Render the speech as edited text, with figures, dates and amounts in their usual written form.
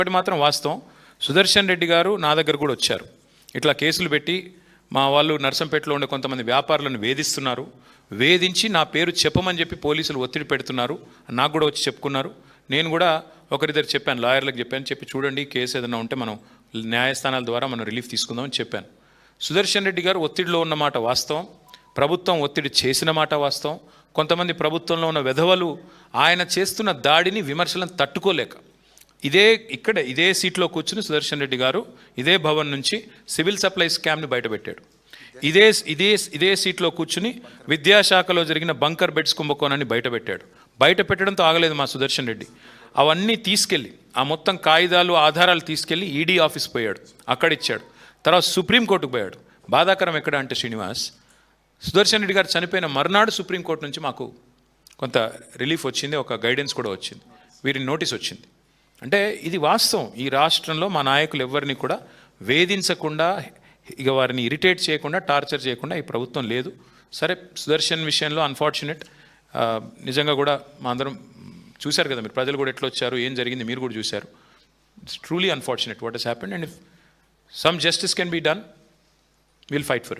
ఒకటి మాత్రం వాస్తవం, సుదర్శన్ రెడ్డి గారు నా దగ్గర కూడా వచ్చారు. ఇట్లా కేసులు పెట్టి మా వాళ్ళు నర్సంపేటలో ఉండే కొంతమంది వ్యాపారులను వేధిస్తున్నారు, వేధించి నా పేరు చెప్పమని చెప్పి పోలీసులు ఒత్తిడి పెడుతున్నారు, నాకు కూడా వచ్చి చెప్పుకున్నారు. నేను కూడా ఒకరిద్దరు చెప్పాను, లాయర్లకు చెప్పి చూడండి కేసు ఏదైనా ఉంటే మనం న్యాయస్థానాల ద్వారా మనం రిలీఫ్ తీసుకుందామని చెప్పాను. సుదర్శన్ రెడ్డి గారు ఒత్తిడిలో ఉన్నమాట వాస్తవం, ప్రభుత్వం ఒత్తిడి చేసిన మాట వాస్తవం. కొంతమంది ప్రభుత్వంలో ఉన్న వెధవలు ఆయన చేస్తున్న దాడిని విమర్శలను తట్టుకోలేక ఇదే సీట్లో కూర్చుని సుదర్శన్ రెడ్డి గారు ఇదే భవన్ నుంచి సివిల్ సప్లై స్కామ్ని బయటపెట్టాడు. ఇదే సీట్లో కూర్చుని విద్యాశాఖలో జరిగిన బంకర్ బెడ్స్ కుంభకోణాన్ని బయటపెట్టాడు. బయటపెట్టడంతో ఆగలేదు మా సుదర్శన్ రెడ్డి, అవన్నీ తీసుకెళ్ళి ఆ మొత్తం కాగితాలు ఆధారాలు తీసుకెళ్ళి ఈడీ ఆఫీస్ పోయాడు, అక్కడ ఇచ్చాడు. తర్వాత సుప్రీంకోర్టుకు పోయాడు. బాధాకరం ఎక్కడ అంటే శ్రీనివాస్, సుదర్శన్ రెడ్డి గారు చనిపోయిన మర్నాడు సుప్రీంకోర్టు నుంచి మాకు కొంత రిలీఫ్ వచ్చింది, ఒక గైడెన్స్ కూడా వచ్చింది, వీరిని నోటీస్ వచ్చింది. అంటే ఇది వాస్తవం. ఈ రాష్ట్రంలో మా నాయకులు ఎవరిని కూడా వేధించకుండా, ఇక వారిని ఇరిటేట్ చేయకుండా, టార్చర్ చేయకుండా ఈ ప్రభుత్వం లేదు. సరే, సుదర్శన్ విషయంలో అన్ఫార్చునేట్, నిజంగా కూడా మా అందరం చూశారు కదా మీరు, ప్రజలు కూడా ఎట్లా వచ్చారు, ఏం జరిగింది మీరు కూడా చూశారు. It's truly unfortunate what has happened, and if some justice can be done, will fight for it.